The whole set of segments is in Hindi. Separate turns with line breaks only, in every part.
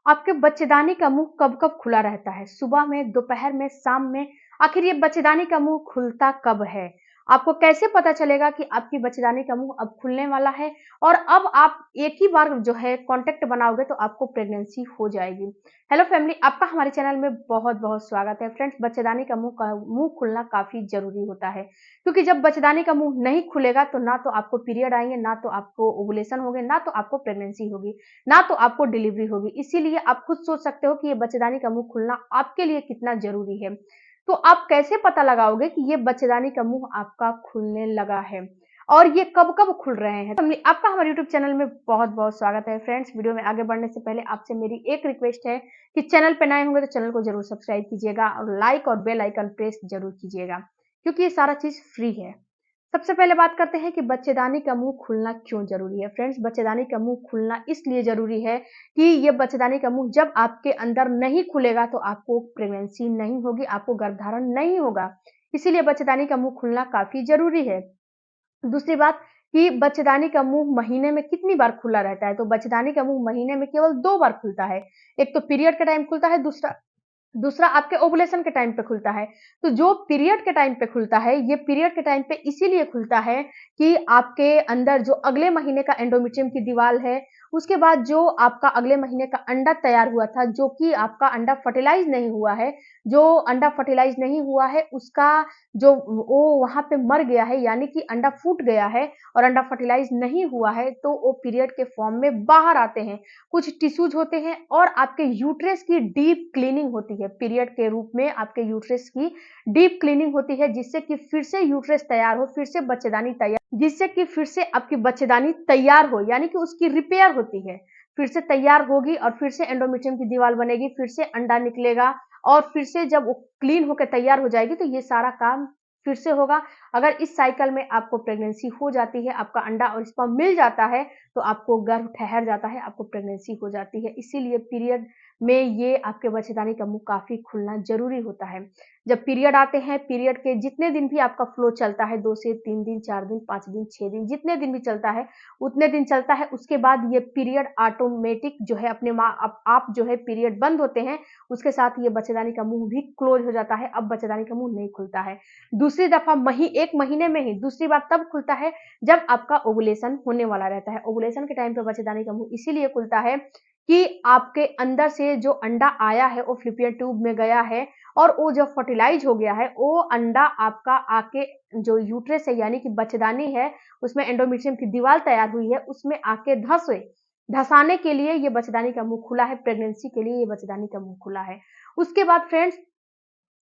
आपके बच्चेदानी का मुंह कब कब खुला रहता है? सुबह में, दोपहर में, शाम में? आखिर ये बच्चेदानी का मुंह खुलता कब है? आपको कैसे पता चलेगा कि आपकी बच्चेदानी का मुंह अब खुलने वाला है और अब आप एक ही बार जो है कांटेक्ट बनाओगे तो आपको प्रेगनेंसी हो जाएगी। हेलो फैमिली, आपका हमारे चैनल में बहुत-बहुत स्वागत है। फ्रेंड्स, बच्चेदानी का मुंह खुलना काफ़ी ज़रूरी होता है, क्योंकि जब बच्चेदानी का मुंह नहीं खुलेगा तो ना तो आपको पीरियड आएँगे, ना तो आपको ओव्यूलेशन होंगे, ना तो आपको प्रेगनेंसी होगी, ना तो आपको डिलीवरी होगी। इसीलिए आप खुद सोच सकते हो कि ये बच्चेदानी का मुंह खुलना आपके लिए कितना ज़रूरी है। तो आप कैसे पता लगाओगे कि ये बच्चेदानी का मुंह आपका खुलने लगा है और ये कब-कब खुल रहे हैं? आपका हमारे यूट्यूब चैनल में बहुत-बहुत स्वागत है। फ्रेंड्स, वीडियो में आगे बढ़ने से पहले आपसे मेरी एक रिक्वेस्ट है कि चैनल पे नए होंगे तो चैनल को ज़रूर सब्सक्राइब कीजिएगा और लाइक और बेल आइकन प्रेस ज़रूर कीजिएगा, क्योंकि ये सारा चीज़ फ्री है। सबसे पहले बात करते हैं कि बच्चेदानी का मुंह खुलना क्यों जरूरी है। फ्रेंड्स, बच्चेदानी का मुंह खुलना इसलिए जरूरी है कि ये बच्चेदानी का मुंह जब आपके अंदर नहीं खुलेगा तो आपको प्रेगनेंसी नहीं होगी, आपको गर्भधारण नहीं होगा। इसीलिए बच्चेदानी का मुंह खुलना काफी जरूरी है। दूसरी बात कि बच्चेदानी का मुंह महीने में कितनी बार खुला रहता है, तो बच्चेदानी का मुंह महीने में केवल 2 बार खुलता है। एक तो पीरियड के टाइम खुलता है, दूसरा दूसरा आपके ओवुलेशन के टाइम पे खुलता है। तो जो पीरियड के टाइम पे खुलता है, ये पीरियड के टाइम पे इसीलिए खुलता है कि आपके अंदर जो अगले महीने का एंडोमेट्रियम की दीवार है, उसके बाद जो आपका अगले महीने का अंडा तैयार हुआ था, जो कि आपका अंडा फर्टिलाइज़ नहीं हुआ है, जो अंडा फर्टिलाइज़ नहीं हुआ है, उसका जो वो वहाँ पे मर गया है, यानी कि अंडा फूट गया है और अंडा फर्टिलाइज़ नहीं हुआ है, तो वो पीरियड के फॉर्म में बाहर आते हैं। कुछ टिश्यूज होते हैं और आपके यूट्रस की डीप क्लीनिंग होती है। पीरियड के रूप में आपके यूट्रस की डीप क्लीनिंग होती है, जिससे कि फिर से यूट्रस तैयार हो, फिर से बच्चेदानी तैयार, जिससे कि फिर से आपकी बच्चेदानी तैयार हो, यानी कि उसकी रिपेयर होती है। फिर से तैयार होगी और फिर से एंडोमेट्रियम की दीवार बनेगी, फिर से अंडा निकलेगा और फिर से जब वो क्लीन होकर तैयार हो जाएगी तो ये सारा काम फिर से होगा। अगर इस साइकिल में आपको प्रेगनेंसी हो जाती है, आपका अंडा और स्पर्म मिल जाता है, तो आपको गर्भ ठहर जाता है, आपको प्रेगनेंसी हो जाती है। इसीलिए पीरियड में ये आपके बच्चेदानी का मुंह काफ़ी खुलना ज़रूरी होता है। जब पीरियड आते हैं, पीरियड के जितने दिन भी आपका फ्लो चलता है, 2 से 3 दिन, 4 दिन, 5 दिन, 6 दिन, जितने दिन भी चलता है, उतने दिन चलता है। उसके बाद ये पीरियड ऑटोमेटिक जो है अपने आप जो है पीरियड बंद होते हैं, उसके साथ ये बच्चेदानी का मुंह भी क्लोज हो जाता है। अब बच्चेदानी का मुंह नहीं खुलता है। दूसरी दफ़ा 1 महीने में ही दूसरी बार तब खुलता है जब आपका ओवुलेशन होने वाला रहता है। ओवुलेशन के टाइम पे बच्चेदानी का मुंह इसीलिए खुलता है कि आपके अंदर से जो अंडा आया है वो फ़्लैपियन ट्यूब में गया है और वो जब फर्टिलाइज़ हो गया है, वो अंडा आपका आके जो यूट्रस है, यानी कि बच्चेदानी है, उसमें एंडोमेट्रियम की दीवार तैयार हुई है, उसमें आके धँसे। धँसाने के लिए ये बच्चेदानी का मुंह खुला है, प्रेगनेंसी के लिए ये बच्चेदानी का मुंह खुला है। उसके बाद फ्रेंड्स,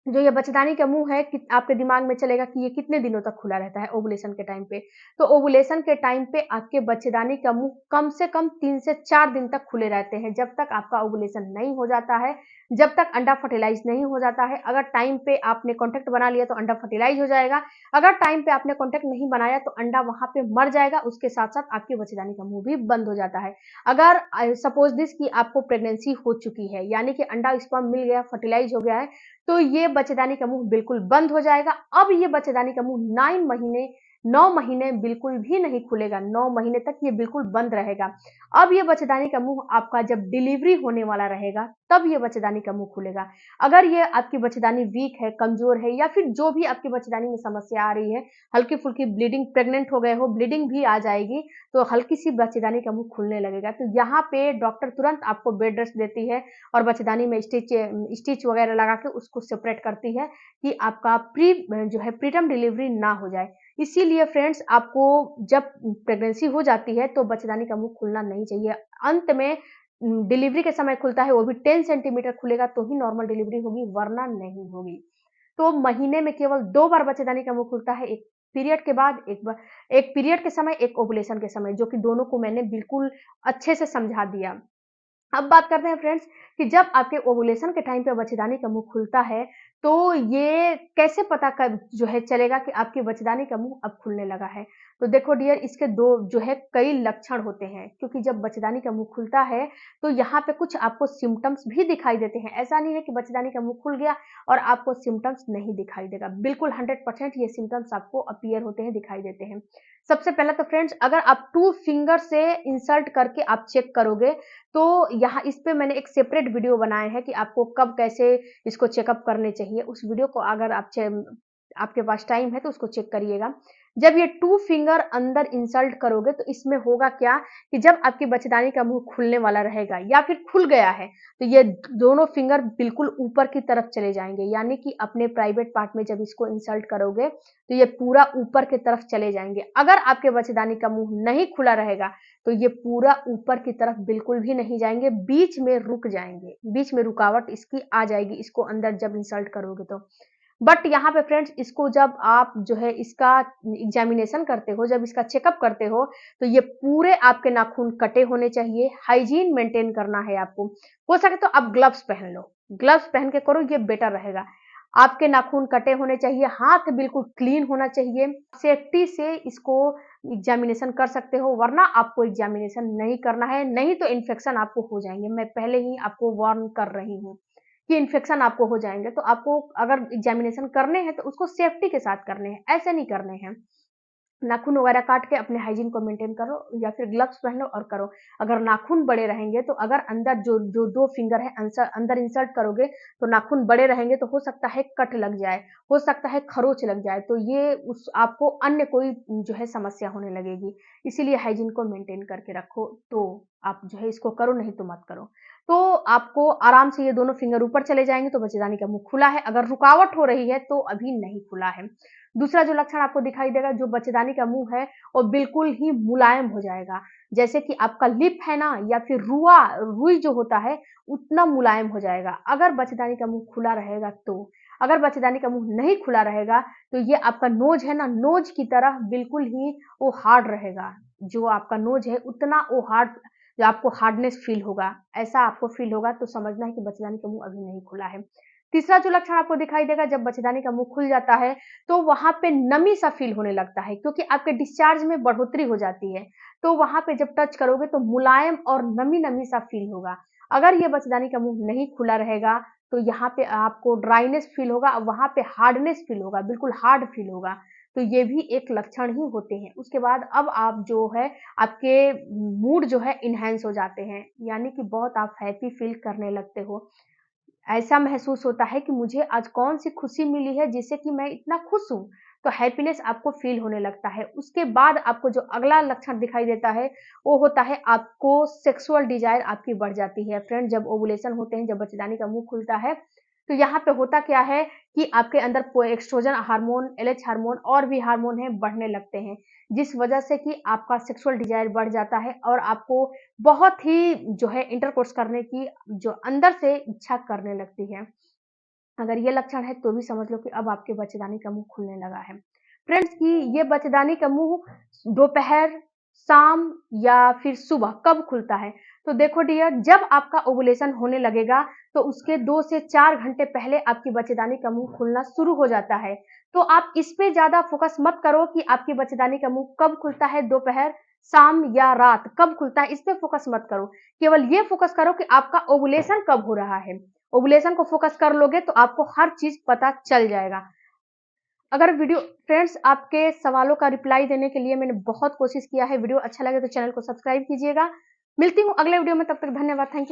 जो ये बच्चेदानी का मुंह है कि आपके दिमाग में चलेगा कि ये कितने दिनों तक खुला रहता है ओवुलेशन के टाइम पे। तो ओवुलेशन के टाइम पे आपके बच्चेदानी का मुंह कम से कम 3 से 4 दिन तक खुले रहते हैं, जब तक आपका ओवुलेशन नहीं हो जाता है, जब तक अंडा फर्टिलाइज़ नहीं हो जाता है। अगर टाइम पे आपने कॉन्टैक्ट बना लिया तो अंडा फर्टिलाइज़ हो जाएगा, अगर टाइम पे आपने कॉन्टैक्ट नहीं बनाया तो अंडा वहाँ पे मर जाएगा, उसके साथ-साथ आपके बच्चेदानी का मुंह भी बंद हो जाता है। अगर सपोज़ दिस कि आपको प्रेगनेंसी हो चुकी है, यानी कि अंडा स्पर्म मिल गया, फर्टिलाइज़ हो गया है, तो ये बच्चेदानी का मुंह बिल्कुल बंद हो जाएगा। अब ये बच्चेदानी का मुंह 9 महीने बिल्कुल भी नहीं खुलेगा, 9 महीने तक ये बिल्कुल बंद रहेगा। अब ये बच्चेदानी का मुंह आपका जब डिलीवरी होने वाला रहेगा, तब ये बच्चेदानी का मुंह खुलेगा। अगर ये आपकी बच्चेदानी वीक है, कमज़ोर है या फिर जो भी आपकी बच्चेदानी में समस्या आ रही है, हल्की-फुल्की ब्लीडिंग, प्रेग्नेंट हो गए हो, ब्लीडिंग भी आ जाएगी, तो हल्की-सी बच्चेदानी का मुंह खुलने लगेगा। तो यहाँ पे डॉक्टर तुरंत आपको बेड रेस्ट देती है और बच्चेदानी में स्टिच वगैरह लगा के उसको सेपरेट करती है कि आपका जो है प्रीटर्म डिलीवरी ना हो जाए। इसीलिए फ्रेंड्स, आपको जब प्रेगनेंसी हो जाती है तो बच्चेदानी का मुंह खुलना नहीं चाहिए। अंत में डिलीवरी के समय खुलता है, वो भी 10 सेंटीमीटर खुलेगा तो ही नॉर्मल डिलीवरी होगी, वरना नहीं होगी। तो महीने में केवल 2 बार बच्चेदानी का मुंह खुलता है, एक पीरियड के बाद, एक पीरियड के समय, एक ओवुलेशन के समय, जो कि दोनों को मैंने बिल्कुल अच्छे से समझा दिया। अब बात करते हैं फ्रेंड्स कि जब आपके ओवुलेशन के टाइम पे बच्चेदानी का मुंह खुलता है, तो ये कैसे पता कर जो है चलेगा कि आपकी बच्चेदानी का मुंह अब खुलने लगा है? तो देखो डियर, इसके दो जो है कई लक्षण होते हैं, क्योंकि जब बच्चेदानी का मुंह खुलता है तो यहाँ पे कुछ आपको सिम्टम्स भी दिखाई देते हैं। ऐसा नहीं है कि बच्चेदानी का मुंह खुल गया और आपको सिम्टम्स नहीं दिखाई देगा। बिल्कुल 100% ये सिम्टम्स आपको अपीयर होते हैं, दिखाई देते हैं। सबसे पहले तो फ्रेंड्स, अगर आप 2 फिंगर से इंसल्ट करके आप चेक करोगे, तो यहाँ इस पे मैंने एक सेपरेट वीडियो बनाया है कि आपको कब कैसे इसको चेकअप करने चाहिए। उस वीडियो को अगर आपके पास टाइम है तो उसको चेक करिएगा। जब ये 2 फिंगर अंदर इंसल्ट करोगे तो इसमें होगा क्या कि जब आपकी बच्चेदानी का मुंह खुलने वाला रहेगा या फिर खुल गया है, तो ये दोनों फिंगर बिल्कुल ऊपर की तरफ चले जाएंगे, यानी कि अपने प्राइवेट पार्ट में जब इसको इंसल्ट करोगे तो ये पूरा ऊपर की तरफ चले जाएंगे। अगर आपके बच्चेदानी का मुंह नहीं खुला रहेगा तो ये पूरा ऊपर की तरफ बिल्कुल भी नहीं जाएंगे, बीच में रुक जाएंगे, बीच में रुकावट इसकी आ जाएगी इसको अंदर जब इंसल्ट करोगे तो। बट यहाँ पे फ्रेंड्स, इसको जब आप जो है इसका एग्जामिनेशन करते हो, जब इसका चेकअप करते हो, तो ये पूरे आपके नाखून कटे होने चाहिए। हाइजीन मेंटेन करना है आपको। हो सके तो आप ग्लव्स पहन लो, ग्लव्स पहन के करो, ये बेटर रहेगा। आपके नाखून कटे होने चाहिए, हाथ बिल्कुल क्लीन होना चाहिए। सेफ्टी से इसको एग्जामिनेशन कर सकते हो, वरना आपको एग्जामिनेशन नहीं करना है, नहीं तो इन्फेक्शन आपको हो जाएंगे। मैं पहले ही आपको वार्न कर रही हूँ कि इन्फेक्शन आपको हो जाएंगे। तो आपको अगर एग्जामिनेशन करने हैं तो उसको सेफ्टी के साथ करने हैं, ऐसे नहीं करने हैं। नाखून वगैरह काट के अपने हाइजीन को मेंटेन करो, या फिर ग्लव्स पहनो और करो। अगर नाखून बड़े रहेंगे तो अगर अंदर जो जो 2 फिंगर है अंदर इंसर्ट करोगे तो नाखून बड़े रहेंगे तो हो सकता है कट लग जाए, हो सकता है खरोच लग जाए, तो ये उस आपको अन्य कोई जो है समस्या होने लगेगी। इसीलिए हाइजीन को मेंटेन करके रखो, तो आप जो है इसको करो, नहीं तो मत करो। तो आपको आराम से ये दोनों फिंगर ऊपर चले जाएंगे तो बच्चेदानी का मुंह खुला है। अगर रुकावट हो रही है तो अभी नहीं खुला है। दूसरा जो लक्षण आपको दिखाई देगा, जो बच्चेदानी का मुंह है वो बिल्कुल ही मुलायम हो जाएगा, जैसे कि आपका लिप है ना, या फिर रुई जो होता है उतना मुलायम हो जाएगा अगर बच्चेदानी का मुंह खुला रहेगा तो। अगर बच्चेदानी का मुंह नहीं खुला रहेगा तो ये आपका नोज है ना, नोज की तरह बिल्कुल ही वो हार्ड रहेगा। जो आपका नोज है उतना वो हार्ड, जो आपको हार्डनेस फील होगा, ऐसा आपको फील होगा, तो समझना है कि बच्चेदानी का मुंह अभी नहीं खुला है। तीसरा जो लक्षण आपको दिखाई देगा, जब बच्चेदानी का मुंह खुल जाता है तो वहां पे नमी सा फील होने लगता है, क्योंकि आपके डिस्चार्ज में बढ़ोतरी हो जाती है। तो वहां पे जब टच करोगे तो मुलायम और नमी नमी सा फील होगा। अगर ये बच्चेदानी का मुंह नहीं खुला रहेगा तो यहाँ पे आपको ड्राइनेस फील होगा, वहां पे हार्डनेस फील होगा, बिल्कुल हार्ड फील होगा। तो ये भी एक लक्षण ही होते हैं। उसके बाद अब आप जो है आपके मूड जो है इनहेंस हो जाते हैं, यानी कि बहुत आप हैप्पी फील करने लगते हो। ऐसा महसूस होता है कि मुझे आज कौन-सी खुशी मिली है जिससे कि मैं इतना खुश हूँ, तो हैप्पीनेस आपको फ़ील होने लगता है। उसके बाद आपको जो अगला लक्षण दिखाई देता है, वो होता है आपको सेक्सुअल डिज़ायर आपकी बढ़ जाती है। फ्रेंड, जब ओव्यूलेशन होते हैं, जब बच्चेदानी का मुँह खुलता है, तो यहाँ पे होता क्या है कि आपके अंदर एस्ट्रोजन हार्मोन, एलएच हार्मोन और भी हार्मोन हैं, बढ़ने लगते हैं, जिस वजह से कि आपका सेक्सुअल डिज़ायर बढ़ जाता है और आपको बहुत ही जो है इंटरकोर्स करने की जो अंदर से इच्छा करने लगती है। अगर ये लक्षण है तो भी समझ लो कि अब आपके बच्चेदानी का मुँह खुलने लगा है। फ्रेंड्स, कि ये बच्चेदानी का मुँह दोपहर, शाम या फिर सुबह कब खुलता है? तो देखो डियर, जब आपका ओव्यूलेशन होने लगेगा तो उसके 2 से 4 घंटे पहले आपकी बच्चेदानी का मुँह खुलना शुरू हो जाता है। तो आप इस पे ज़्यादा फ़ोकस मत करो कि आपकी बच्चेदानी का मुँह कब खुलता है, दोपहर, शाम या रात कब खुलता है, इस पे फ़ोकस मत करो। केवल ये फ़ोकस करो कि आपका ओव्यूलेशन कब हो रहा है। ओव्यूलेशन को फोकस कर लोगे तो आपको हर चीज पता चल जाएगा। अगर वीडियो फ्रेंड्स, आपके सवालों का रिप्लाई देने के लिए मैंने बहुत कोशिश किया है। वीडियो अच्छा लगे तो चैनल को सब्सक्राइब कीजिएगा। मिलती हूँ अगले वीडियो में, तब तक धन्यवाद, थैंक यू।